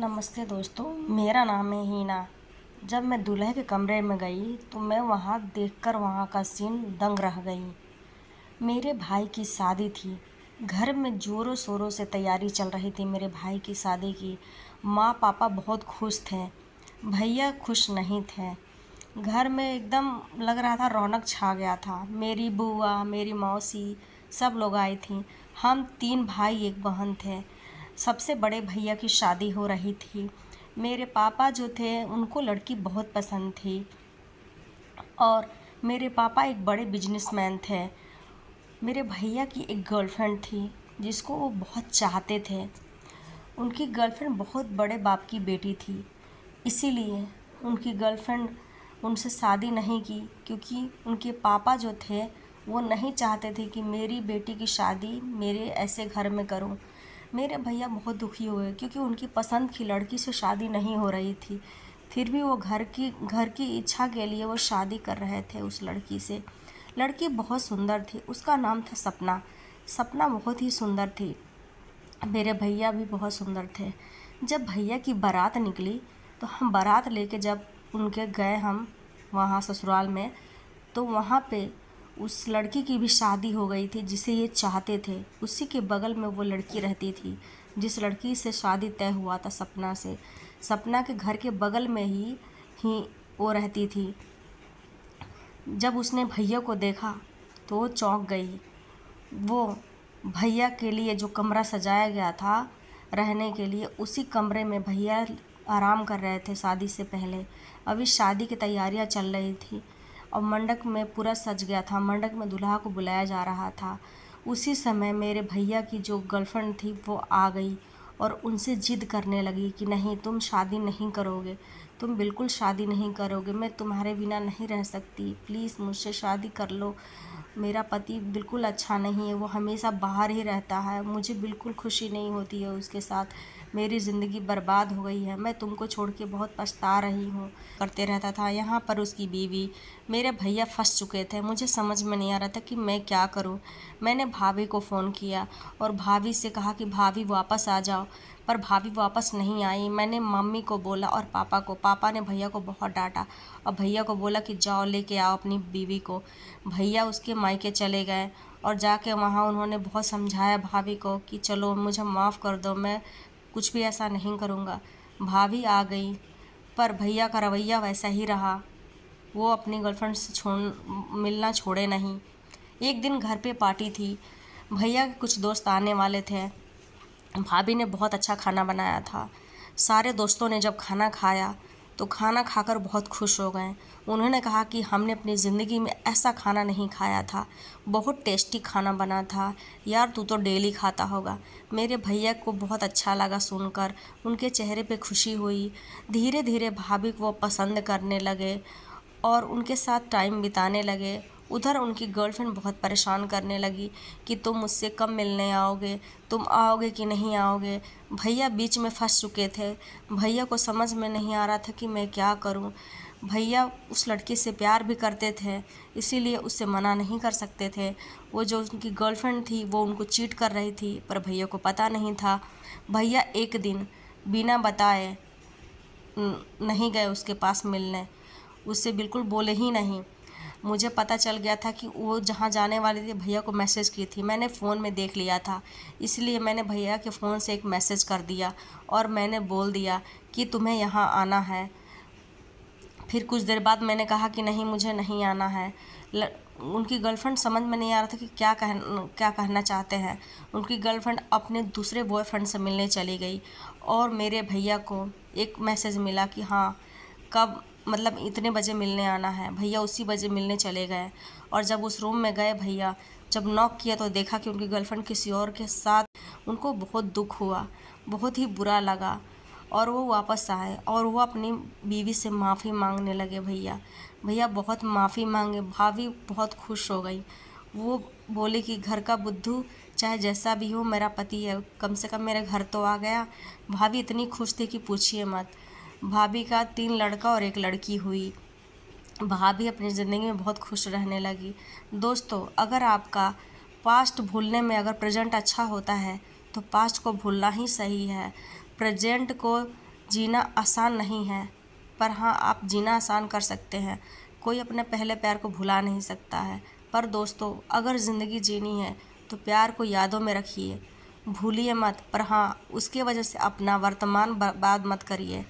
नमस्ते दोस्तों, मेरा नाम है हीना। जब मैं दूल्हे के कमरे में गई तो मैं वहाँ देखकर वहाँ का सीन दंग रह गई। मेरे भाई की शादी थी। घर में ज़ोरों शोरों से तैयारी चल रही थी मेरे भाई की शादी की। माँ पापा बहुत खुश थे, भैया खुश नहीं थे। घर में एकदम लग रहा था रौनक छा गया था। मेरी बुआ, मेरी मौसी सब लोग आई थी। हम 3 भाई एक बहन थे। सबसे बड़े भैया की शादी हो रही थी। मेरे पापा जो थे उनको लड़की बहुत पसंद थी और मेरे पापा एक बड़े बिजनेसमैन थे। मेरे भैया की एक गर्लफ्रेंड थी जिसको वो बहुत चाहते थे। उनकी गर्लफ्रेंड बहुत बड़े बाप की बेटी थी, इसीलिए उनकी गर्लफ्रेंड उनसे शादी नहीं की, क्योंकि उनके पापा जो थे वो नहीं चाहते थे कि मेरी बेटी की शादी मेरे ऐसे घर में करूं। मेरे भैया बहुत दुखी हुए क्योंकि उनकी पसंद की लड़की से शादी नहीं हो रही थी। फिर भी वो घर की इच्छा के लिए वो शादी कर रहे थे उस लड़की से। लड़की बहुत सुंदर थी, उसका नाम था सपना। सपना बहुत ही सुंदर थी। मेरे भैया भी बहुत सुंदर थे। जब भैया की बारात निकली तो हम बारात लेके जब उनके गए हम वहाँ ससुराल में, तो वहाँ पे उस लड़की की भी शादी हो गई थी जिसे ये चाहते थे। उसी के बगल में वो लड़की रहती थी जिस लड़की से शादी तय हुआ था सपना से। सपना के घर के बगल में ही वो रहती थी। जब उसने भैया को देखा तो वो चौंक गई। वो भैया के लिए जो कमरा सजाया गया था रहने के लिए, उसी कमरे में भैया आराम कर रहे थे शादी से पहले। अभी शादी की तैयारियां चल रही थी और मंडप में पूरा सज गया था। मंडप में दूल्हा को बुलाया जा रहा था। उसी समय मेरे भैया की जो गर्लफ्रेंड थी वो आ गई और उनसे ज़िद करने लगी कि नहीं, तुम शादी नहीं करोगे, तुम बिल्कुल शादी नहीं करोगे, मैं तुम्हारे बिना नहीं रह सकती, प्लीज़ मुझसे शादी कर लो। मेरा पति बिल्कुल अच्छा नहीं है, वो हमेशा बाहर ही रहता है, मुझे बिल्कुल खुशी नहीं होती है उसके साथ, मेरी ज़िंदगी बर्बाद हो गई है, मैं तुमको छोड़ के बहुत पछता रही हूँ करते रहता था। यहाँ पर उसकी बीवी, मेरे भैया फंस चुके थे। मुझे समझ में नहीं आ रहा था कि मैं क्या करूँ। मैंने भाभी को फ़ोन किया और भाभी से कहा कि भाभी वापस आ जाओ, पर भाभी वापस नहीं आई। मैंने मम्मी को बोला और पापा को। पापा ने भैया को बहुत डांटा और भैया को बोला कि जाओ लेके आओ अपनी बीवी को। भैया उसके मायके चले गए और जाके वहाँ उन्होंने बहुत समझाया भाभी को कि चलो मुझे माफ़ कर दो, मैं कुछ भी ऐसा नहीं करूँगा। भाभी आ गई पर भैया का रवैया वैसा ही रहा। वो अपनी गर्लफ्रेंड से मिलना छोड़े नहीं। एक दिन घर पे पार्टी थी, भैया के कुछ दोस्त आने वाले थे। भाभी ने बहुत अच्छा खाना बनाया था। सारे दोस्तों ने जब खाना खाया तो खाना खाकर बहुत खुश हो गए। उन्होंने कहा कि हमने अपनी ज़िंदगी में ऐसा खाना नहीं खाया था, बहुत टेस्टी खाना बना था यार, तू तो डेली खाता होगा। मेरे भैया को बहुत अच्छा लगा सुनकर, उनके चेहरे पे खुशी हुई। धीरे धीरे भाभी को वो पसंद करने लगे और उनके साथ टाइम बिताने लगे। उधर उनकी गर्लफ्रेंड बहुत परेशान करने लगी कि तुम मुझसे कब मिलने आओगे, तुम आओगे कि नहीं आओगे। भैया बीच में फंस चुके थे। भैया को समझ में नहीं आ रहा था कि मैं क्या करूं। भैया उस लड़की से प्यार भी करते थे, इसीलिए उससे मना नहीं कर सकते थे। वो जो उनकी गर्लफ्रेंड थी वो उनको चीट कर रही थी, पर भैया को पता नहीं था। भैया एक दिन बिना बताए नहीं गए उसके पास मिलने, उससे बिल्कुल बोले ही नहीं। मुझे पता चल गया था कि वो जहाँ जाने वाली थी, भैया को मैसेज की थी, मैंने फ़ोन में देख लिया था, इसलिए मैंने भैया के फ़ोन से एक मैसेज कर दिया और मैंने बोल दिया कि तुम्हें यहाँ आना है। फिर कुछ देर बाद मैंने कहा कि नहीं, मुझे नहीं आना है। उनकी गर्लफ्रेंड समझ में नहीं आ रहा था कि क्या कहना चाहते हैं। उनकी गर्लफ्रेंड अपने दूसरे बॉयफ्रेंड से मिलने चली गई और मेरे भैया को एक मैसेज मिला कि हाँ, कब, मतलब इतने बजे मिलने आना है। भैया उसी बजे मिलने चले गए और जब उस रूम में गए भैया, जब नॉक किया तो देखा कि उनकी गर्लफ्रेंड किसी और के साथ। उनको बहुत दुख हुआ, बहुत ही बुरा लगा और वो वापस आए और वो अपनी बीवी से माफ़ी मांगने लगे। भैया बहुत माफ़ी मांगे। भाभी बहुत खुश हो गई। वो बोले कि घर का बुद्धू चाहे जैसा भी हो मेरा पति है, कम से कम मेरे घर तो आ गया। भाभी इतनी खुश थी कि पूछिए मत। भाभी का 3 लड़का और 1 लड़की हुई। भाभी अपनी ज़िंदगी में बहुत खुश रहने लगी। दोस्तों, अगर आपका पास्ट भूलने में अगर प्रेजेंट अच्छा होता है तो पास्ट को भूलना ही सही है। प्रेजेंट को जीना आसान नहीं है, पर हाँ आप जीना आसान कर सकते हैं। कोई अपने पहले प्यार को भुला नहीं सकता है, पर दोस्तों अगर ज़िंदगी जीनी है तो प्यार को यादों में रखिए, भूलिए मत, पर हाँ उसकी वजह से अपना वर्तमान बर्बाद मत करिए।